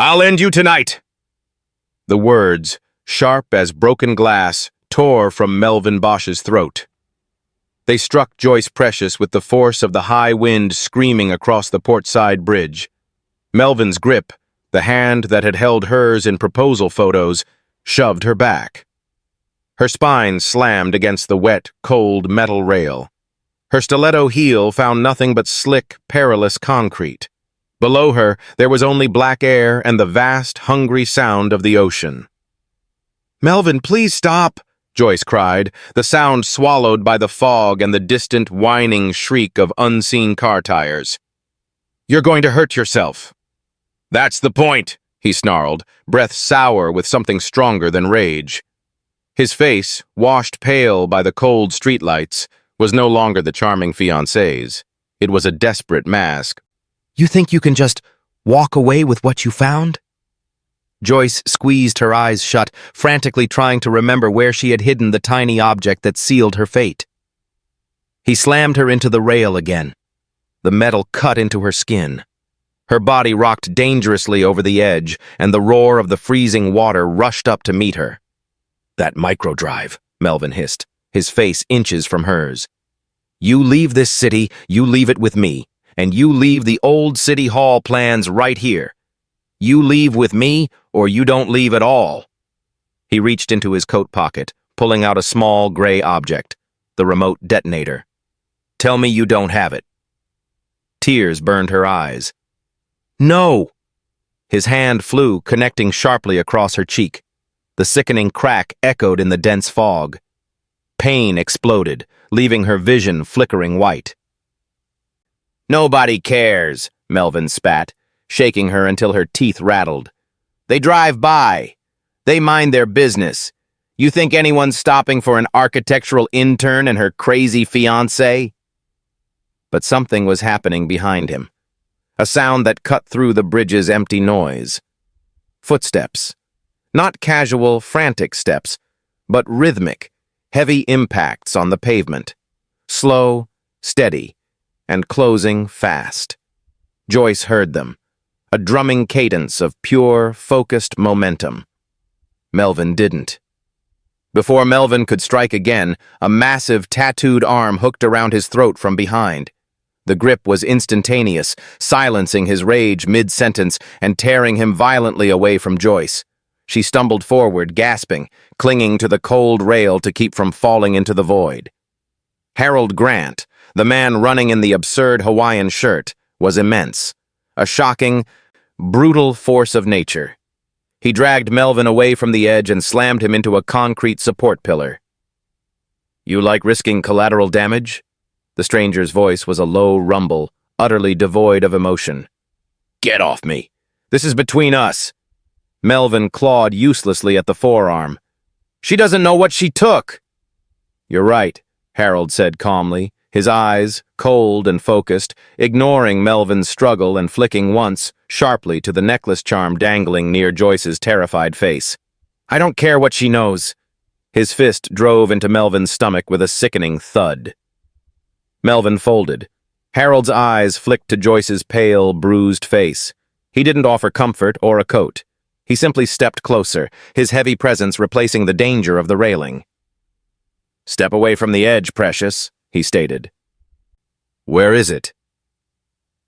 I'll end you tonight!" The words, sharp as broken glass, tore from Melvin Bosch's throat. They struck Joyce Precious with the force of the high wind screaming across the portside bridge. Melvin's grip, the hand that had held hers in proposal photos, shoved her back. Her spine slammed against the wet, cold metal rail. Her stiletto heel found nothing but slick, perilous concrete. Below her, there was only black air and the vast, hungry sound of the ocean. "Melvin, please stop!" Joyce cried, the sound swallowed by the fog and the distant, whining shriek of unseen car tires. "You're going to hurt yourself." "That's the point," he snarled, breath sour with something stronger than rage. His face, washed pale by the cold streetlights, was no longer the charming fiancé's. It was a desperate mask. "You think you can just walk away with what you found?" Joyce squeezed her eyes shut, frantically trying to remember where she had hidden the tiny object that sealed her fate. He slammed her into the rail again. The metal cut into her skin. Her body rocked dangerously over the edge, and the roar of the freezing water rushed up to meet her. "That microdrive," Melvin hissed, his face inches from hers. "You leave this city, you leave it with me, and you leave the old city hall plans right here. You leave with me, or you don't leave at all." He reached into his coat pocket, pulling out a small gray object, the remote detonator. "Tell me you don't have it." Tears burned her eyes. "No!" His hand flew, connecting sharply across her cheek. The sickening crack echoed in the dense fog. Pain exploded, leaving her vision flickering white. "Nobody cares," Melvin spat, shaking her until her teeth rattled. "They drive by. They mind their business. You think anyone's stopping for an architectural intern and her crazy fiancé?" But something was happening behind him. A sound that cut through the bridge's empty noise. Footsteps. Not casual, frantic steps, but rhythmic, heavy impacts on the pavement. Slow, steady, and closing fast. Joyce heard them. A drumming cadence of pure, focused momentum. Melvin didn't. Before Melvin could strike again, a massive, tattooed arm hooked around his throat from behind. The grip was instantaneous, silencing his rage mid-sentence and tearing him violently away from Joyce. She stumbled forward, gasping, clinging to the cold rail to keep from falling into the void. Harold Grant, the man running in the absurd Hawaiian shirt, was immense. A shocking, brutal force of nature. He dragged Melvin away from the edge and slammed him into a concrete support pillar. "You like risking collateral damage?" The stranger's voice was a low rumble, utterly devoid of emotion. "Get off me! This is between us!" Melvin clawed uselessly at the forearm. "She doesn't know what she took!" "You're right," Harold said calmly, his eyes, cold and focused, ignoring Melvin's struggle and flicking once, sharply to the necklace charm dangling near Joyce's terrified face. "I don't care what she knows." His fist drove into Melvin's stomach with a sickening thud. Melvin folded. Harold's eyes flicked to Joyce's pale, bruised face. He didn't offer comfort or a coat. He simply stepped closer, his heavy presence replacing the danger of the railing. "Step away from the edge, Precious," he stated. "Where is it?"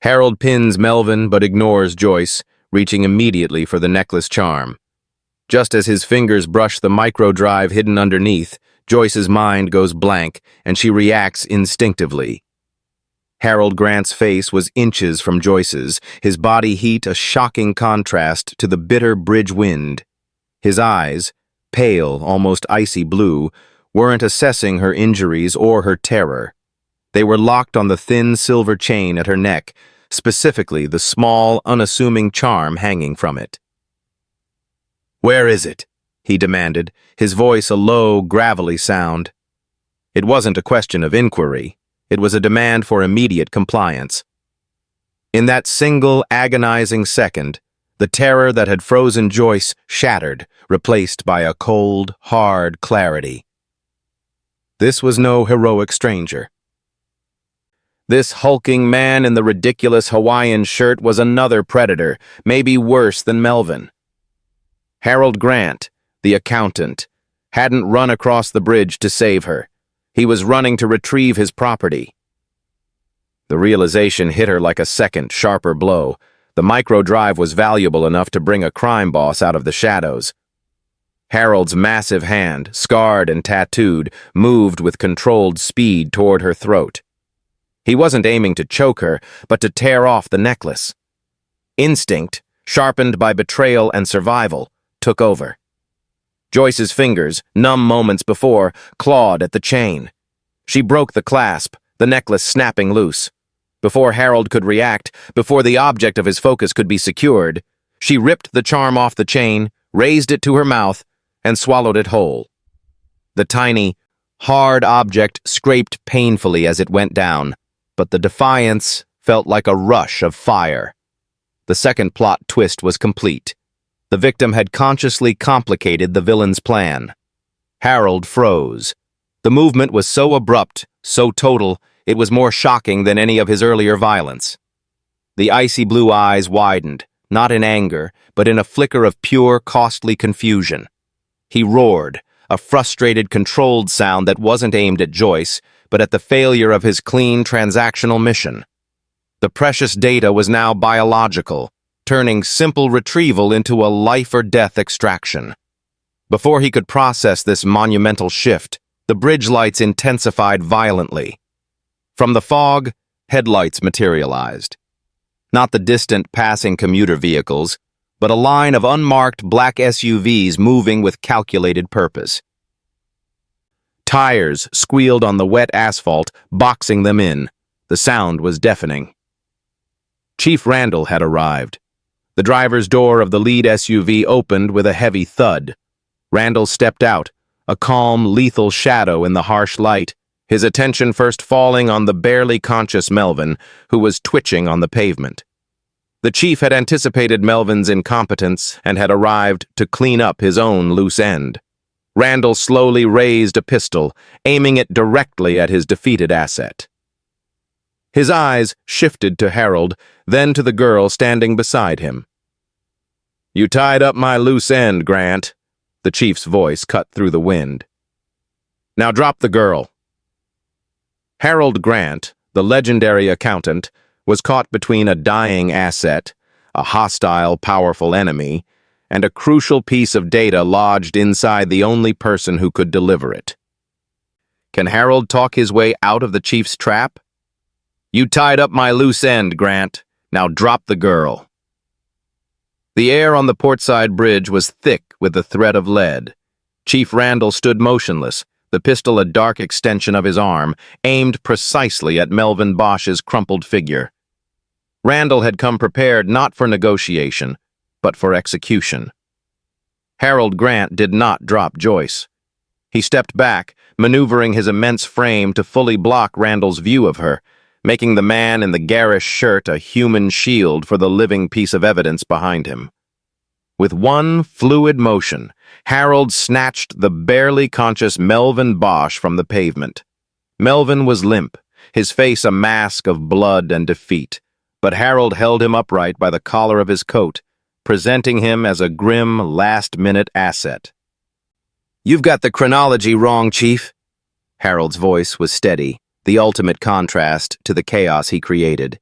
Harold pins Melvin but ignores Joyce, reaching immediately for the necklace charm. Just as his fingers brush the microdrive hidden underneath, Joyce's mind goes blank, and she reacts instinctively. Harold Grant's face was inches from Joyce's, his body heat a shocking contrast to the bitter bridge wind. His eyes, pale, almost icy blue, weren't assessing her injuries or her terror. They were locked on the thin silver chain at her neck, specifically the small, unassuming charm hanging from it. "Where is it?" he demanded, his voice a low, gravelly sound. It wasn't a question of inquiry. It was a demand for immediate compliance. In that single, agonizing second, the terror that had frozen Joyce shattered, replaced by a cold, hard clarity. This was no heroic stranger. This hulking man in the ridiculous Hawaiian shirt was another predator, maybe worse than Melvin. Harold Grant, the accountant, hadn't run across the bridge to save her. He was running to retrieve his property. The realization hit her like a second, sharper blow. The micro-drive was valuable enough to bring a crime boss out of the shadows. Harold's massive hand, scarred and tattooed, moved with controlled speed toward her throat. He wasn't aiming to choke her, but to tear off the necklace. Instinct, sharpened by betrayal and survival, took over. Joyce's fingers, numb moments before, clawed at the chain. She broke the clasp, the necklace snapping loose. Before Harold could react, before the object of his focus could be secured, she ripped the charm off the chain, raised it to her mouth, and swallowed it whole. The tiny, hard object scraped painfully as it went down, but the defiance felt like a rush of fire. The second plot twist was complete. The victim had consciously complicated the villain's plan. Harold froze. The movement was so abrupt, so total, it was more shocking than any of his earlier violence. The icy blue eyes widened, not in anger, but in a flicker of pure, costly confusion. He roared, a frustrated, controlled sound that wasn't aimed at Joyce, but at the failure of his clean, transactional mission. The precious data was now biological, turning simple retrieval into a life-or-death extraction. Before he could process this monumental shift, the bridge lights intensified violently. From the fog, headlights materialized. Not the distant passing commuter vehicles, but a line of unmarked black SUVs moving with calculated purpose. Tires squealed on the wet asphalt, boxing them in. The sound was deafening. Chief Randall had arrived. The driver's door of the lead SUV opened with a heavy thud. Randall stepped out, a calm, lethal shadow in the harsh light, his attention first falling on the barely conscious Melvin, who was twitching on the pavement. The chief had anticipated Melvin's incompetence and had arrived to clean up his own loose end. Randall slowly raised a pistol, aiming it directly at his defeated asset. His eyes shifted to Harold, then to the girl standing beside him. "You tied up my loose end, Grant," the chief's voice cut through the wind. "Now drop the girl." Harold Grant, the legendary accountant, was caught between a dying asset, a hostile, powerful enemy, and a crucial piece of data lodged inside the only person who could deliver it. Can Harold talk his way out of the chief's trap? "You tied up my loose end, Grant. Now drop the girl." The air on the portside bridge was thick with the threat of lead. Chief Randall stood motionless, the pistol a dark extension of his arm, aimed precisely at Melvin Bosch's crumpled figure. Randall had come prepared not for negotiation, but for execution. Harold Grant did not drop Joyce. He stepped back, maneuvering his immense frame to fully block Randall's view of her, making the man in the garish shirt a human shield for the living piece of evidence behind him. With one fluid motion, Harold snatched the barely conscious Melvin Bosch from the pavement. Melvin was limp, his face a mask of blood and defeat, but Harold held him upright by the collar of his coat, presenting him as a grim, last-minute asset. "You've got the chronology wrong, Chief." Harold's voice was steady, the ultimate contrast to the chaos he created.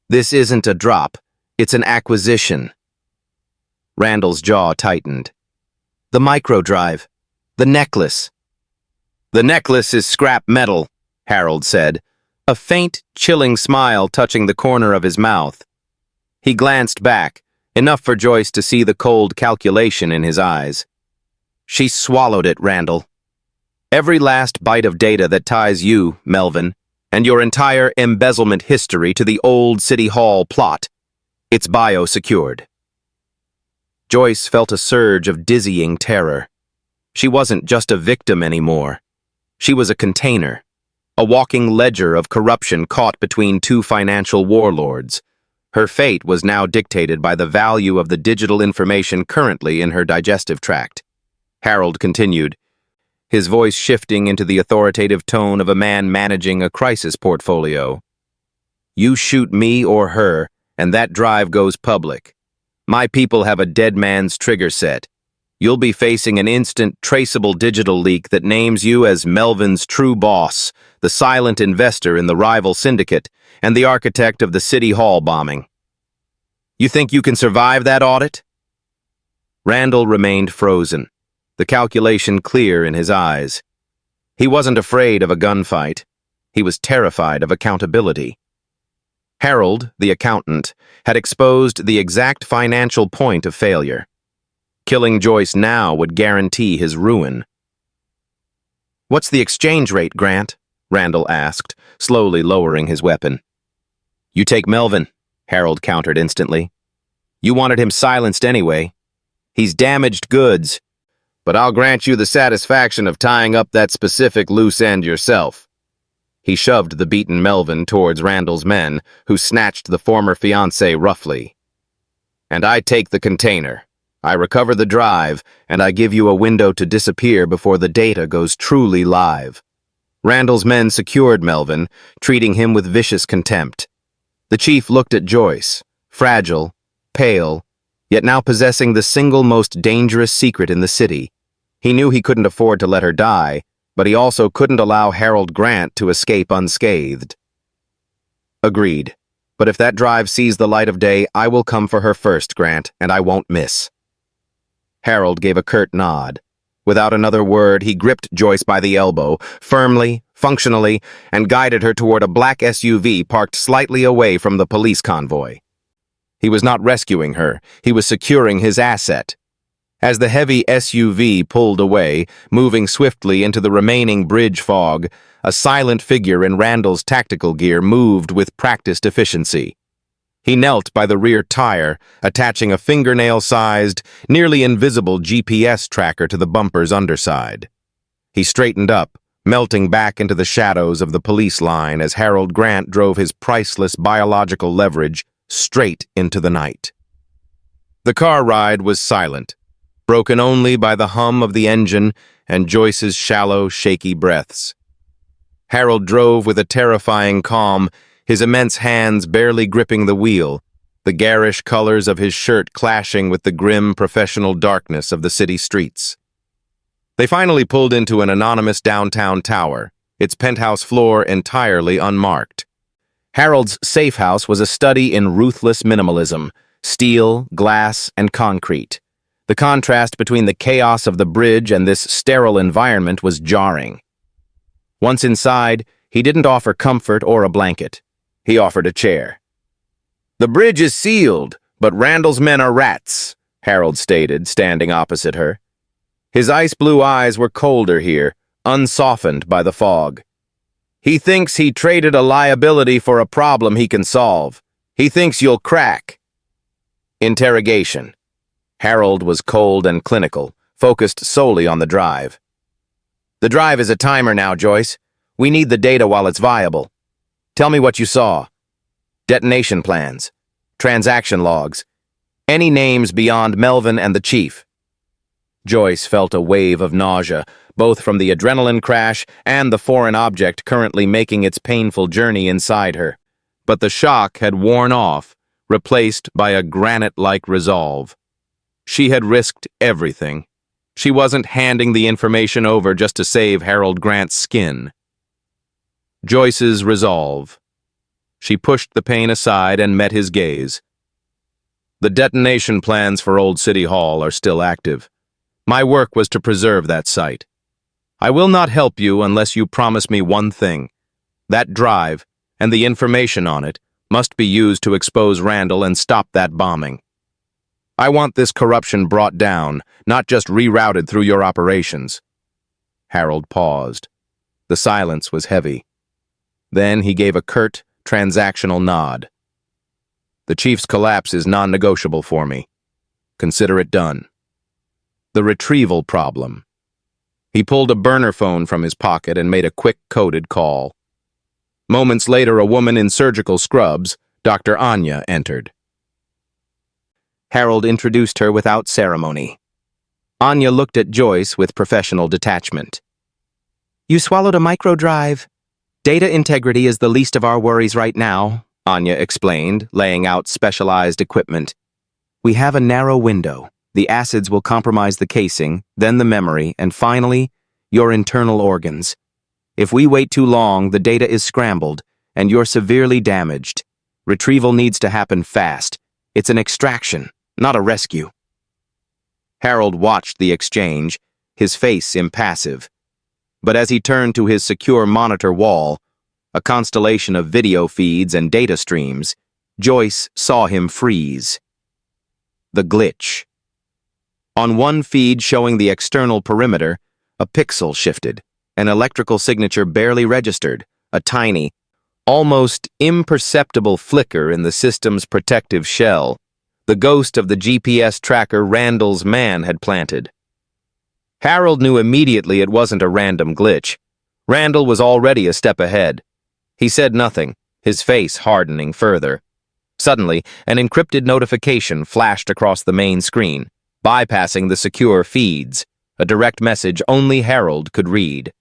"This isn't a drop, it's an acquisition." Randall's jaw tightened. "The microdrive. The necklace." "The necklace is scrap metal," Harold said, a faint, chilling smile touching the corner of his mouth. He glanced back, enough for Joyce to see the cold calculation in his eyes. "She swallowed it, Randall. Every last byte of data that ties you, Melvin, and your entire embezzlement history to the old City Hall plot. It's bio-secured." Joyce felt a surge of dizzying terror. She wasn't just a victim anymore. She was a container, a walking ledger of corruption caught between two financial warlords. Her fate was now dictated by the value of the digital information currently in her digestive tract. Harold continued, his voice shifting into the authoritative tone of a man managing a crisis portfolio. You shoot me or her, and that drive goes public. My people have a dead man's trigger set. You'll be facing an instant, traceable digital leak that names you as Melvin's true boss, the silent investor in the rival syndicate, and the architect of the City Hall bombing. You think you can survive that audit? Randall remained frozen, the calculation clear in his eyes. He wasn't afraid of a gunfight. He was terrified of accountability. Harold, the accountant, had exposed the exact financial point of failure. Killing Joyce now would guarantee his ruin. "What's the exchange rate, Grant?" Randall asked, slowly lowering his weapon. "You take Melvin," Harold countered instantly. "You wanted him silenced anyway. He's damaged goods, but I'll grant you the satisfaction of tying up that specific loose end yourself." He shoved the beaten Melvin towards Randall's men, who snatched the former fiancé roughly. "And I take the container. I recover the drive, and I give you a window to disappear before the data goes truly live." Randall's men secured Melvin, treating him with vicious contempt. The chief looked at Joyce, fragile, pale, yet now possessing the single most dangerous secret in the city. He knew he couldn't afford to let her die, but he also couldn't allow Harold Grant to escape unscathed. "Agreed. But if that drive sees the light of day, I will come for her first, Grant, and I won't miss." Harold gave a curt nod. Without another word, he gripped Joyce by the elbow, firmly, functionally, and guided her toward a black SUV parked slightly away from the police convoy. He was not rescuing her, he was securing his asset. As the heavy SUV pulled away, moving swiftly into the remaining bridge fog, a silent figure in Randall's tactical gear moved with practiced efficiency. He knelt by the rear tire, attaching a fingernail-sized, nearly invisible GPS tracker to the bumper's underside. He straightened up, melting back into the shadows of the police line as Harold Grant drove his priceless biological leverage straight into the night. The car ride was silent, broken only by the hum of the engine and Joyce's shallow, shaky breaths. Harold drove with a terrifying calm, his immense hands barely gripping the wheel, the garish colors of his shirt clashing with the grim professional darkness of the city streets. They finally pulled into an anonymous downtown tower, its penthouse floor entirely unmarked. Harold's safe house was a study in ruthless minimalism, steel, glass, and concrete. The contrast between the chaos of the bridge and this sterile environment was jarring. Once inside, he didn't offer comfort or a blanket. He offered a chair. "The bridge is sealed, but Randall's men are rats," Harold stated, standing opposite her. His ice-blue eyes were colder here, unsoftened by the fog. "He thinks he traded a liability for a problem he can solve. He thinks you'll crack." Interrogation. Harold was cold and clinical, focused solely on the drive. "The drive is a timer now, Joyce. We need the data while it's viable. Tell me what you saw. Detonation plans, transaction logs, any names beyond Melvin and the chief." Joyce felt a wave of nausea, both from the adrenaline crash and the foreign object currently making its painful journey inside her. But the shock had worn off, replaced by a granite-like resolve. She had risked everything. She wasn't handing the information over just to save Harold Grant's skin. Joyce's resolve. She pushed the pain aside and met his gaze. "The detonation plans for Old City Hall are still active. My work was to preserve that site. I will not help you unless you promise me one thing. That drive, and the information on it, must be used to expose Randall and stop that bombing. I want this corruption brought down, not just rerouted through your operations." Harold paused. The silence was heavy. Then he gave a curt, transactional nod. "The chief's collapse is non-negotiable for me. Consider it done." The retrieval problem. He pulled a burner phone from his pocket and made a quick coded call. Moments later, a woman in surgical scrubs, Dr. Anya, entered. Harold introduced her without ceremony. Anya looked at Joyce with professional detachment. "You swallowed a microdrive. Data integrity is the least of our worries right now. Anya explained, laying out specialized equipment. We have a narrow window. The acids will compromise the casing, then the memory, and finally, your internal organs. If we wait too long, the data is scrambled, and you're severely damaged. Retrieval needs to happen fast. It's an extraction, not a rescue. Harold watched the exchange, his face impassive. But as he turned to his secure monitor wall, a constellation of video feeds and data streams, Joyce saw him freeze. The glitch. On one feed showing the external perimeter, a pixel shifted, an electrical signature barely registered, a tiny, almost imperceptible flicker in the system's protective shell, the ghost of the GPS tracker Randall's man had planted. Harold knew immediately it wasn't a random glitch. Randall was already a step ahead. He said nothing, his face hardening further. Suddenly, an encrypted notification flashed across the main screen, bypassing the secure feeds, a direct message only Harold could read.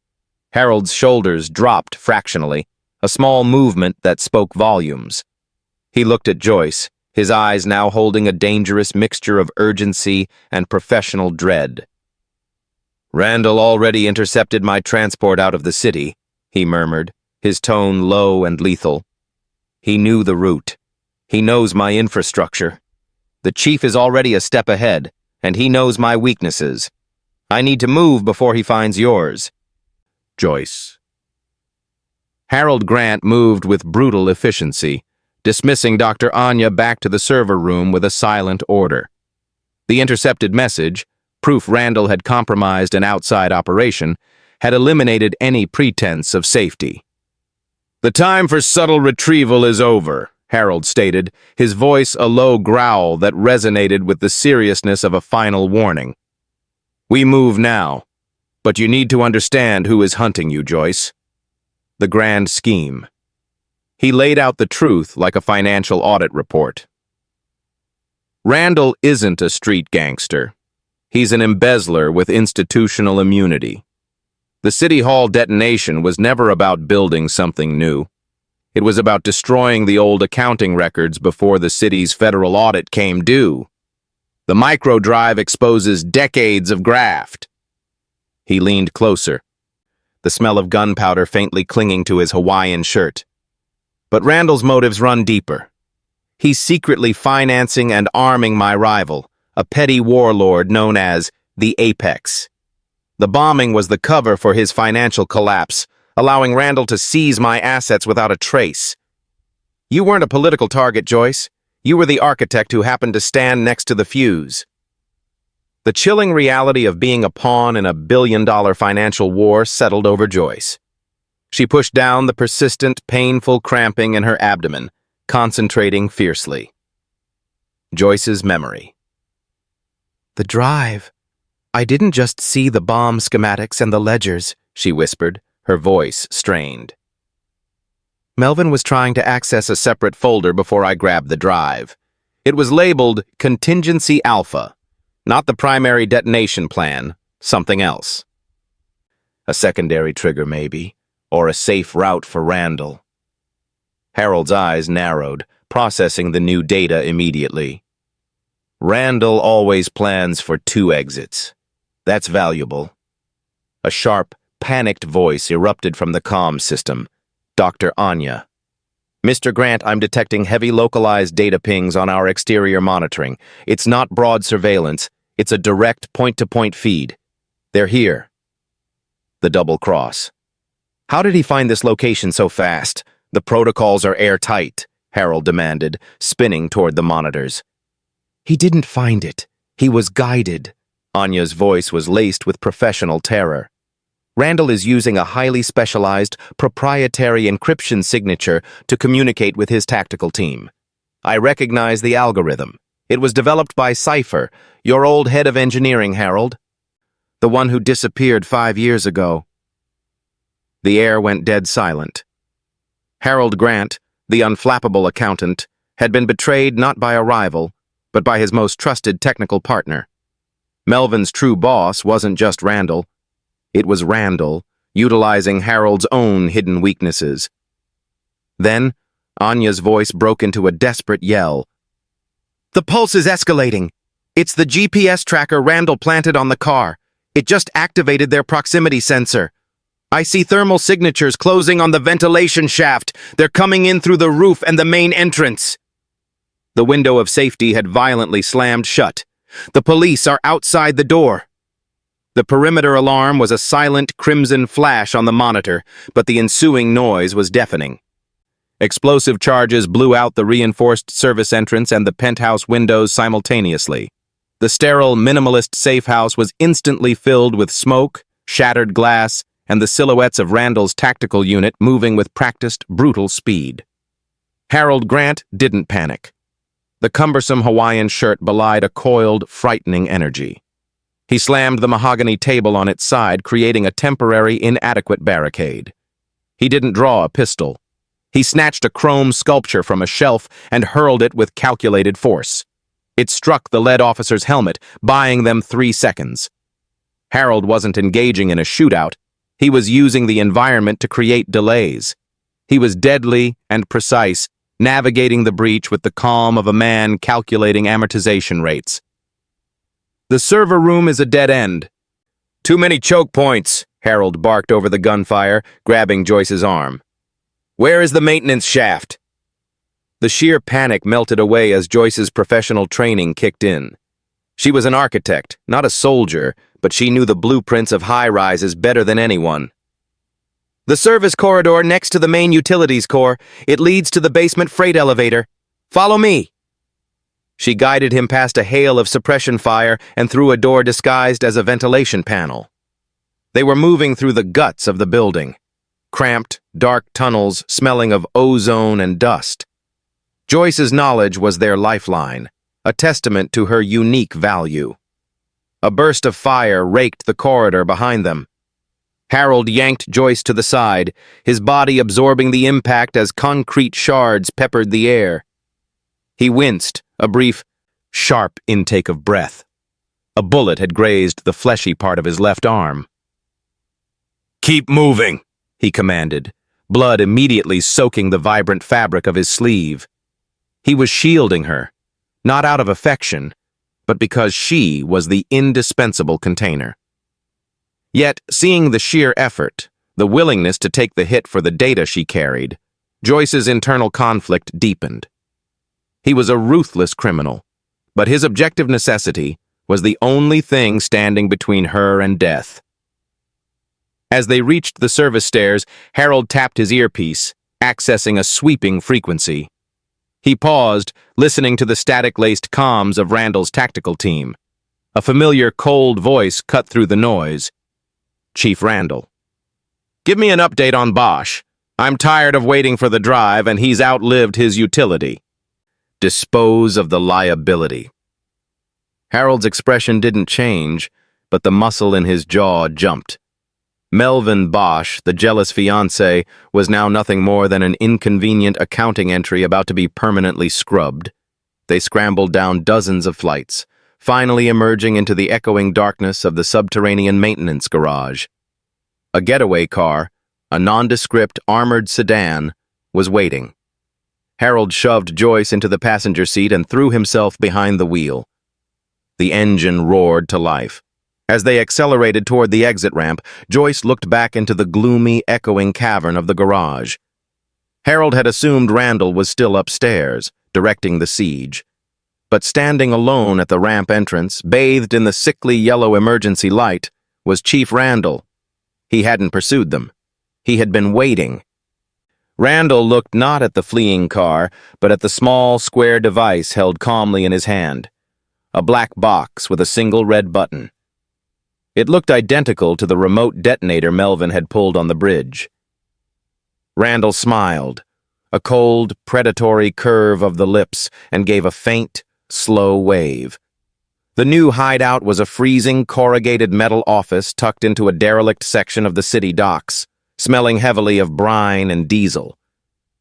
Harold's shoulders dropped fractionally, a small movement that spoke volumes. He looked at Joyce, his eyes now holding a dangerous mixture of urgency and professional dread. Randall already intercepted my transport out of the city, he murmured, his tone low and lethal. He knew the route. He knows my infrastructure. The chief is already a step ahead, and he knows my weaknesses. I need to move before he finds yours. Joyce. Harold Grant moved with brutal efficiency, dismissing Dr. Anya back to the server room with a silent order. The intercepted message, proof Randall had compromised an outside operation, had eliminated any pretense of safety. The time for subtle retrieval is over, Harold stated, his voice a low growl that resonated with the seriousness of a final warning. We move now, but you need to understand who is hunting you, Joyce. The grand scheme. He laid out the truth like a financial audit report. Randall isn't a street gangster. He's an embezzler with institutional immunity. The City Hall detonation was never about building something new. It was about destroying the old accounting records before the city's federal audit came due. The microdrive exposes decades of graft. He leaned closer, the smell of gunpowder faintly clinging to his Hawaiian shirt. But Randall's motives run deeper. He's secretly financing and arming my rival, a petty warlord known as the Apex. The bombing was the cover for his financial collapse, allowing Randall to seize my assets without a trace. You weren't a political target, Joyce. You were the architect who happened to stand next to the fuse. The chilling reality of being a pawn in a billion-dollar financial war settled over Joyce. She pushed down the persistent, painful cramping in her abdomen, concentrating fiercely. Joyce's memory. The drive. I didn't just see the bomb schematics and the ledgers, she whispered, her voice strained. Melvin was trying to access a separate folder before I grabbed the drive. It was labeled Contingency Alpha, not the primary detonation plan, something else. A secondary trigger, maybe, or a safe route for Randall. Harold's eyes narrowed, processing the new data immediately. Randall always plans for 2 exits. That's valuable. A sharp, panicked voice erupted from the comm system. Dr. Anya. Mr. Grant, I'm detecting heavy localized data pings on our exterior monitoring. It's not broad surveillance. It's a direct point-to-point feed. They're here. The double cross. How did he find this location so fast? The protocols are airtight, Harold demanded, spinning toward the monitors. He didn't find it. He was guided. Anya's voice was laced with professional terror. Randall is using a highly specialized, proprietary encryption signature to communicate with his tactical team. I recognize the algorithm. It was developed by Cypher, your old head of engineering, Harold. The one who disappeared 5 years ago. The air went dead silent. Harold Grant, the unflappable accountant, had been betrayed not by a rival, but by his most trusted technical partner. Melvin's true boss wasn't just Randall. It was Randall, utilizing Harold's own hidden weaknesses. Then, Anya's voice broke into a desperate yell. The pulse is escalating. It's the GPS tracker Randall planted on the car. It just activated their proximity sensor. I see thermal signatures closing on the ventilation shaft. They're coming in through the roof and the main entrance. The window of safety had violently slammed shut. The police are outside the door. The perimeter alarm was a silent crimson flash on the monitor, but the ensuing noise was deafening. Explosive charges blew out the reinforced service entrance and the penthouse windows simultaneously. The sterile, minimalist safe house was instantly filled with smoke, shattered glass, and the silhouettes of Randall's tactical unit moving with practiced, brutal speed. Harold Grant didn't panic. The cumbersome Hawaiian shirt belied a coiled, frightening energy. He slammed the mahogany table on its side, creating a temporary, inadequate barricade. He didn't draw a pistol. He snatched a chrome sculpture from a shelf and hurled it with calculated force. It struck the lead officer's helmet, buying them 3 seconds. Harold wasn't engaging in a shootout. He was using the environment to create delays. He was deadly and precise, navigating the breach with the calm of a man calculating amortization rates. The server room is a dead end. Too many choke points, Harold barked over the gunfire, grabbing Joyce's arm. Where is the maintenance shaft? The sheer panic melted away as Joyce's professional training kicked in. She was an architect, not a soldier, but she knew the blueprints of high-rises better than anyone. The service corridor next to the main utilities core. It leads to the basement freight elevator. Follow me. She guided him past a hail of suppression fire and through a door disguised as a ventilation panel. They were moving through the guts of the building. Cramped, dark tunnels smelling of ozone and dust. Joyce's knowledge was their lifeline, a testament to her unique value. A burst of fire raked the corridor behind them. Harold yanked Joyce to the side, his body absorbing the impact as concrete shards peppered the air. He winced, a brief, sharp intake of breath. A bullet had grazed the fleshy part of his left arm. Keep moving, he commanded, blood immediately soaking the vibrant fabric of his sleeve. He was shielding her, not out of affection, but because she was the indispensable container. Yet, seeing the sheer effort, the willingness to take the hit for the data she carried, Joyce's internal conflict deepened. He was a ruthless criminal, but his objective necessity was the only thing standing between her and death. As they reached the service stairs, Harold tapped his earpiece, accessing a sweeping frequency. He paused, listening to the static-laced comms of Randall's tactical team. A familiar, cold voice cut through the noise. Chief Randall. Give me an update on Bosch. I'm tired of waiting for the drive, and he's outlived his utility. Dispose of the liability. Harold's expression didn't change, but the muscle in his jaw jumped. Melvin Bosch, the jealous fiancé, was now nothing more than an inconvenient accounting entry about to be permanently scrubbed. They scrambled down dozens of flights, finally emerging into the echoing darkness of the subterranean maintenance garage. A getaway car, a nondescript armored sedan, was waiting. Harold shoved Joyce into the passenger seat and threw himself behind the wheel. The engine roared to life. As they accelerated toward the exit ramp, Joyce looked back into the gloomy, echoing cavern of the garage. Harold had assumed Randall was still upstairs, directing the siege. But standing alone at the ramp entrance, bathed in the sickly yellow emergency light, was Chief Randall. He hadn't pursued them. He had been waiting. Randall looked not at the fleeing car, but at the small, square device held calmly in his hand. A black box with a single red button. It looked identical to the remote detonator Melvin had pulled on the bridge. Randall smiled, a cold, predatory curve of the lips, and gave a faint, slow wave. The new hideout was a freezing, corrugated metal office tucked into a derelict section of the city docks, smelling heavily of brine and diesel.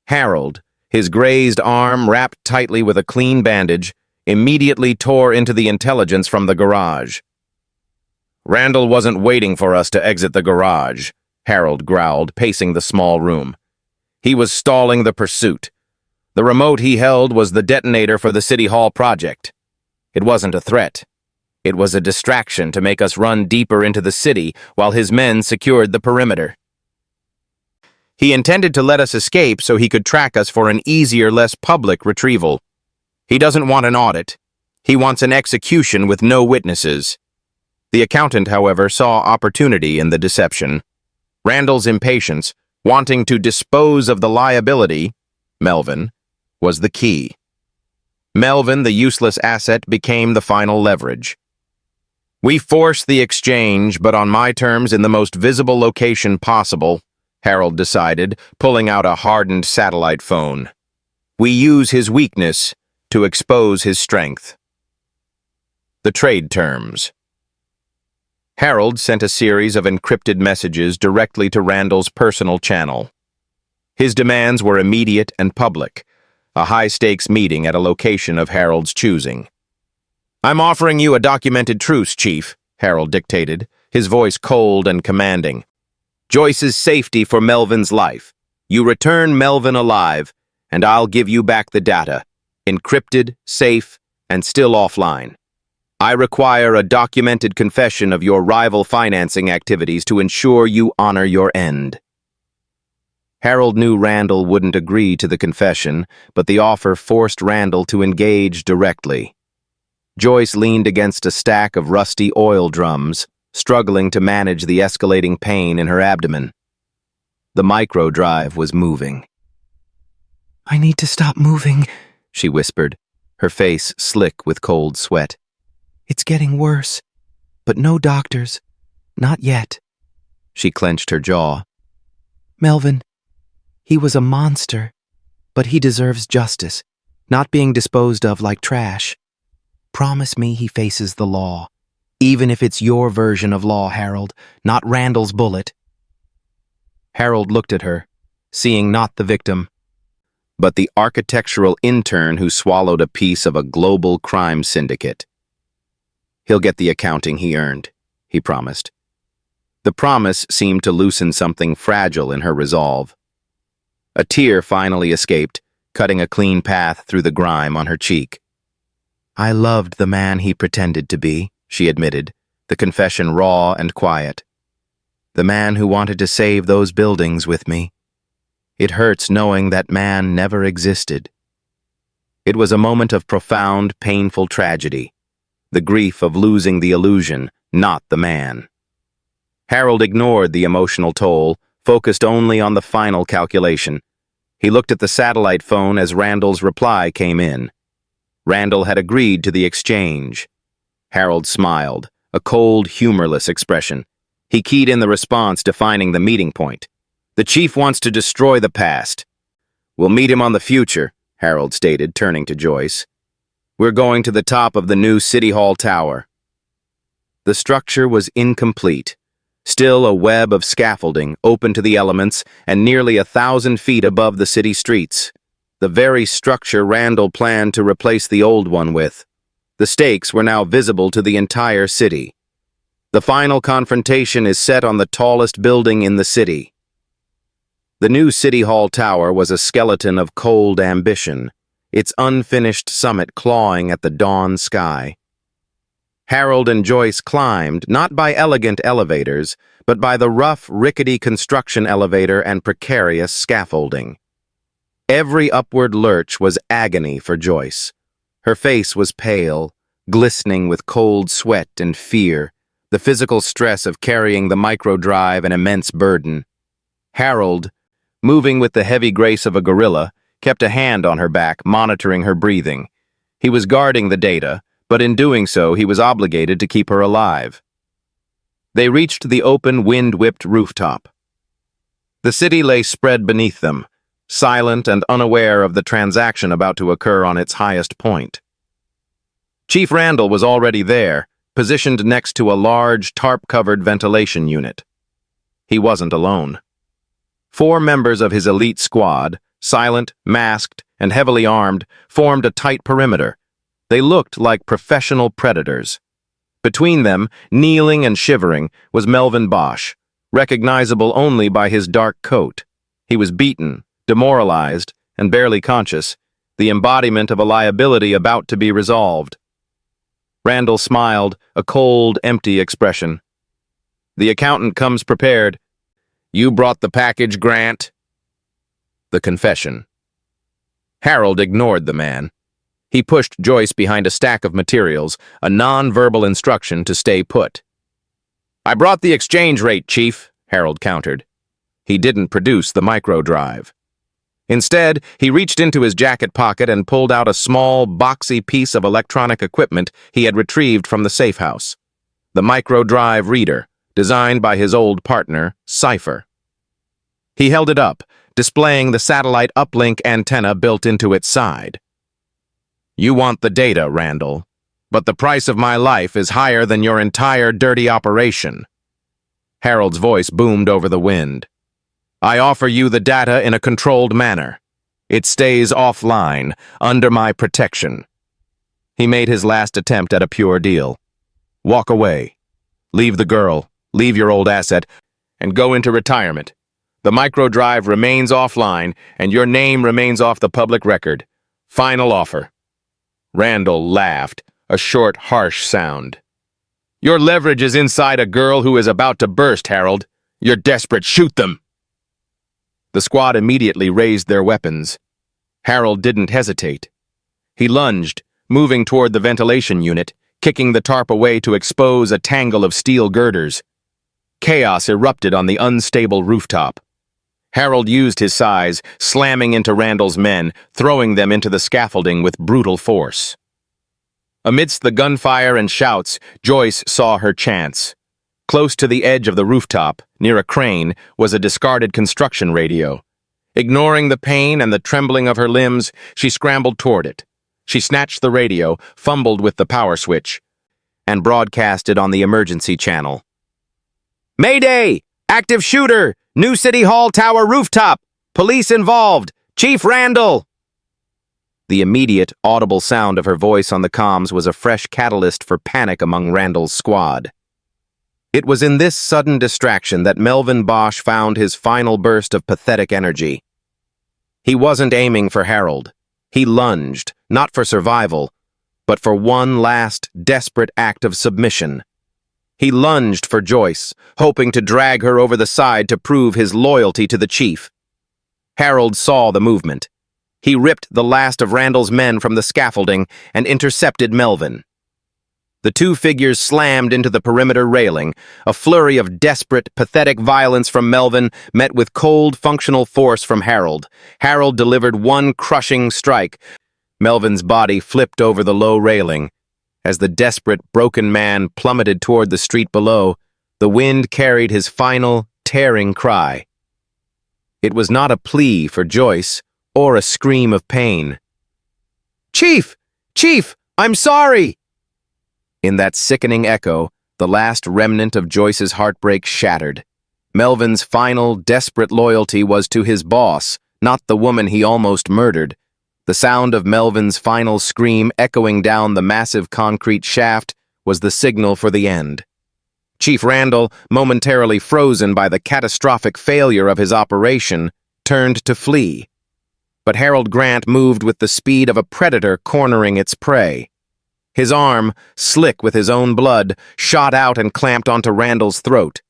Harold, his grazed arm wrapped tightly with a clean bandage, immediately tore into the intelligence from the garage. Randall wasn't waiting for us to exit the garage, Harold growled, pacing the small room. He was stalling the pursuit. The remote he held was the detonator for the City Hall project. It wasn't a threat. It was a distraction to make us run deeper into the city while his men secured the perimeter. He intended to let us escape so he could track us for an easier, less public retrieval. He doesn't want an audit. He wants an execution with no witnesses. The accountant, however, saw opportunity in the deception. Randall's impatience, wanting to dispose of the liability, Melvin, was the key. Melvin, the useless asset, became the final leverage. We forced the exchange, but on my terms in the most visible location possible, Harold decided, pulling out a hardened satellite phone. We use his weakness to expose his strength. The trade terms. Harold sent a series of encrypted messages directly to Randall's personal channel. His demands were immediate and public, a high-stakes meeting at a location of Harold's choosing. "I'm offering you a documented truce, Chief," Harold dictated, his voice cold and commanding. "Joyce's safety for Melvin's life. You return Melvin alive, and I'll give you back the data, encrypted, safe, and still offline. I require a documented confession of your rival financing activities to ensure you honor your end." Harold knew Randall wouldn't agree to the confession, but the offer forced Randall to engage directly. Joyce leaned against a stack of rusty oil drums, struggling to manage the escalating pain in her abdomen. The micro-drive was moving. "I need to stop moving," she whispered, her face slick with cold sweat. "It's getting worse. But no doctors. Not yet." She clenched her jaw. "Melvin, he was a monster, but he deserves justice, not being disposed of like trash. Promise me he faces the law, even if it's your version of law, Harold, not Randall's bullet." Harold looked at her, seeing not the victim, but the architectural intern who swallowed a piece of a global crime syndicate. "He'll get the accounting he earned," he promised. The promise seemed to loosen something fragile in her resolve. A tear finally escaped, cutting a clean path through the grime on her cheek. "I loved the man he pretended to be," she admitted, the confession raw and quiet. "The man who wanted to save those buildings with me. It hurts knowing that man never existed." It was a moment of profound, painful tragedy, the grief of losing the illusion, not the man. Harold ignored the emotional toll, focused only on the final calculation. He looked at the satellite phone as Randall's reply came in. Randall had agreed to the exchange. Harold smiled, a cold, humorless expression. He keyed in the response, defining the meeting point. "The chief wants to destroy the past. We'll meet him on the future," Harold stated, turning to Joyce. "We're going to the top of the new City Hall tower." The structure was incomplete. Still a web of scaffolding, open to the elements, and nearly 1,000 feet above the city streets. The very structure Randall planned to replace the old one with. The stakes were now visible to the entire city. The final confrontation is set on the tallest building in the city. The new City Hall tower was a skeleton of cold ambition, its unfinished summit clawing at the dawn sky. Harold and Joyce climbed, not by elegant elevators, but by the rough, rickety construction elevator and precarious scaffolding. Every upward lurch was agony for Joyce. Her face was pale, glistening with cold sweat and fear, the physical stress of carrying the micro-drive an immense burden. Harold, moving with the heavy grace of a gorilla, kept a hand on her back, monitoring her breathing. He was guarding the data, but in doing so he was obligated to keep her alive. They reached the open, wind-whipped rooftop. The city lay spread beneath them, silent and unaware of the transaction about to occur on its highest point. Chief Randall was already there, positioned next to a large, tarp-covered ventilation unit. He wasn't alone. 4 members of his elite squad, silent, masked, and heavily armed, formed a tight perimeter. They looked like professional predators. Between them, kneeling and shivering, was Melvin Bosch, recognizable only by his dark coat. He was beaten, demoralized, and barely conscious, the embodiment of a liability about to be resolved. Randall smiled, a cold, empty expression. The accountant comes prepared. You brought the package, Grant? The confession. Harold ignored the man. He pushed Joyce behind a stack of materials, a non-verbal instruction to stay put. I brought the exchange rate, Chief, Harold countered. He didn't produce the microdrive. Instead, he reached into his jacket pocket and pulled out a small, boxy piece of electronic equipment he had retrieved from the safe house. The microdrive reader, designed by his old partner, Cypher. He held it up, displaying the satellite uplink antenna built into its side. You want the data, Randall, but the price of my life is higher than your entire dirty operation. Harold's voice boomed over the wind. I offer you the data in a controlled manner. It stays offline, under my protection. He made his last attempt at a pure deal. Walk away. Leave the girl, leave your old asset, and go into retirement. The microdrive remains offline, and your name remains off the public record. Final offer. Randall laughed, a short, harsh sound. Your leverage is inside a girl who is about to burst, Harold. You're desperate. Shoot them. The squad immediately raised their weapons. Harold didn't hesitate. He lunged, moving toward the ventilation unit, kicking the tarp away to expose a tangle of steel girders. Chaos erupted on the unstable rooftop. Harold used his size, slamming into Randall's men, throwing them into the scaffolding with brutal force. Amidst the gunfire and shouts, Joyce saw her chance. Close to the edge of the rooftop, near a crane, was a discarded construction radio. Ignoring the pain and the trembling of her limbs, she scrambled toward it. She snatched the radio, fumbled with the power switch, and broadcasted on the emergency channel. Mayday! Active shooter! New City Hall Tower rooftop! Police involved! Chief Randall! The immediate, audible sound of her voice on the comms was a fresh catalyst for panic among Randall's squad. It was in this sudden distraction that Melvin Bosch found his final burst of pathetic energy. He wasn't aiming for Harold. He lunged, not for survival, but for one last, desperate act of submission. He lunged for Joyce, hoping to drag her over the side to prove his loyalty to the chief. Harold saw the movement. He ripped the last of Randall's men from the scaffolding and intercepted Melvin. The two figures slammed into the perimeter railing, a flurry of desperate, pathetic violence from Melvin met with cold, functional force from Harold. Harold delivered one crushing strike. Melvin's body flipped over the low railing. As the desperate, broken man plummeted toward the street below, the wind carried his final, tearing cry. It was not a plea for Joyce or a scream of pain. "Chief! Chief! I'm sorry!" In that sickening echo, the last remnant of Joyce's heartbreak shattered. Melvin's final, desperate loyalty was to his boss, not the woman he almost murdered. The sound of Melvin's final scream echoing down the massive concrete shaft was the signal for the end. Chief Randall, momentarily frozen by the catastrophic failure of his operation, turned to flee. But Harold Grant moved with the speed of a predator cornering its prey. His arm, slick with his own blood, shot out and clamped onto Randall's throat.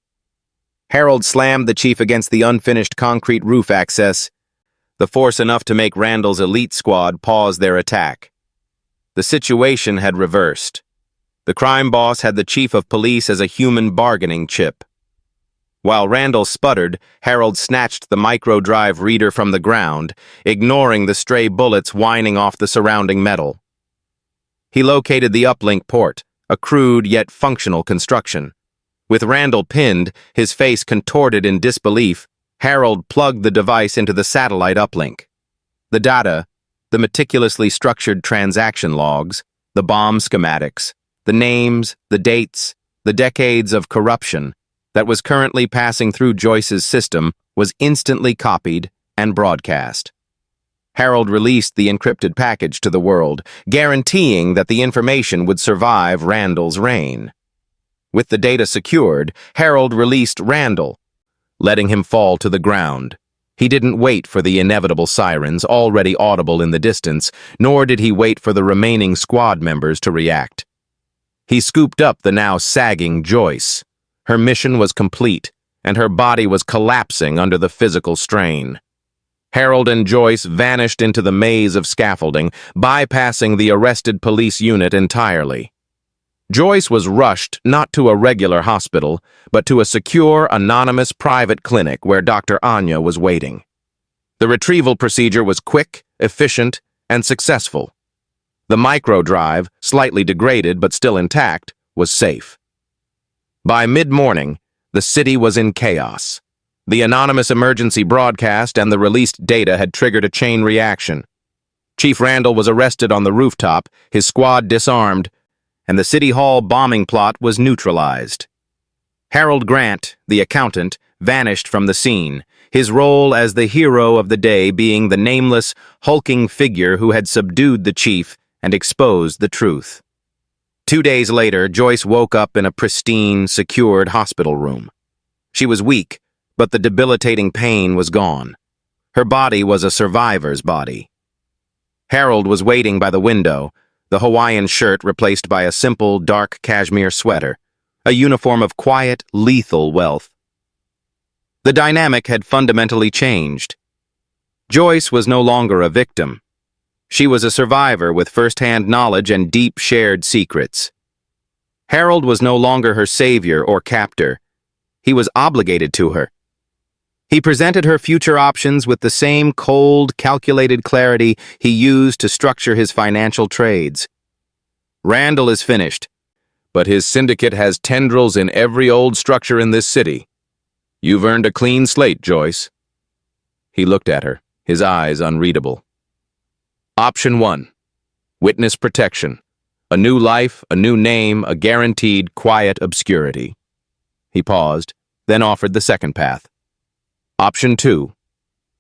Harold slammed the chief against the unfinished concrete roof access, the force enough to make Randall's elite squad pause their attack. The situation had reversed. The crime boss had the chief of police as a human bargaining chip. While Randall sputtered, Harold snatched the microdrive reader from the ground, ignoring the stray bullets whining off the surrounding metal. He located the uplink port, a crude yet functional construction. With Randall pinned, his face contorted in disbelief, Harold plugged the device into the satellite uplink. The data, the meticulously structured transaction logs, the bomb schematics, the names, the dates, the decades of corruption that was currently passing through Joyce's system was instantly copied and broadcast. Harold released the encrypted package to the world, guaranteeing that the information would survive Randall's reign. With the data secured, Harold released Randall, letting him fall to the ground. He didn't wait for the inevitable sirens, already audible in the distance, nor did he wait for the remaining squad members to react. He scooped up the now sagging Joyce. Her mission was complete, and her body was collapsing under the physical strain. Harold and Joyce vanished into the maze of scaffolding, bypassing the arrested police unit entirely. Joyce was rushed not to a regular hospital, but to a secure, anonymous private clinic where Dr. Anya was waiting. The retrieval procedure was quick, efficient, and successful. The microdrive, slightly degraded but still intact, was safe. By mid-morning, the city was in chaos. The anonymous emergency broadcast and the released data had triggered a chain reaction. Chief Randall was arrested on the rooftop, his squad disarmed, and the City Hall bombing plot was neutralized. Harold Grant, the accountant, vanished from the scene, his role as the hero of the day being the nameless, hulking figure who had subdued the chief and exposed the truth. 2 days later, Joyce woke up in a pristine, secured hospital room. She was weak, but the debilitating pain was gone. Her body was a survivor's body. Harold was waiting by the window, the Hawaiian shirt replaced by a simple, dark cashmere sweater, a uniform of quiet, lethal wealth. The dynamic had fundamentally changed. Joyce was no longer a victim. She was a survivor with first-hand knowledge and deep shared secrets. Harold was no longer her savior or captor. He was obligated to her. He presented her future options with the same cold, calculated clarity he used to structure his financial trades. Randall is finished, but his syndicate has tendrils in every old structure in this city. You've earned a clean slate, Joyce. He looked at her, his eyes unreadable. Option 1. Witness protection. A new life, a new name, a guaranteed, quiet obscurity. He paused, then offered the second path. Option 2.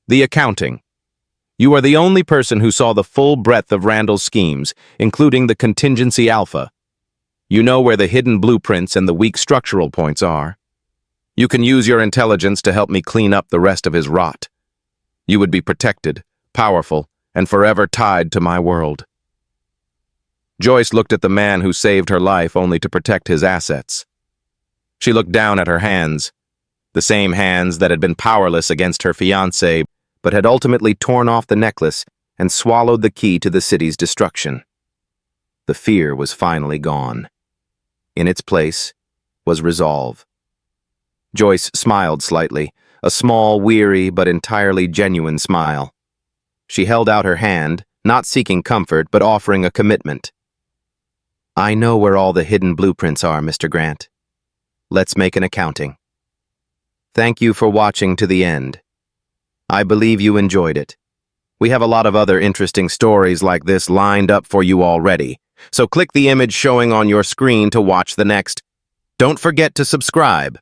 The accounting. You are the only person who saw the full breadth of Randall's schemes, including the contingency alpha. You know where the hidden blueprints and the weak structural points are. You can use your intelligence to help me clean up the rest of his rot. You would be protected, powerful, and forever tied to my world. Joyce looked at the man who saved her life only to protect his assets. She looked down at her hands, the same hands that had been powerless against her fiancé, but had ultimately torn off the necklace and swallowed the key to the city's destruction. The fear was finally gone. In its place was resolve. Joyce smiled slightly, a small, weary, but entirely genuine smile. She held out her hand, not seeking comfort, but offering a commitment. I know where all the hidden blueprints are, Mr. Grant. Let's make an accounting. Thank you for watching to the end. I believe you enjoyed it. We have a lot of other interesting stories like this lined up for you already, so click the image showing on your screen to watch the next. Don't forget to subscribe.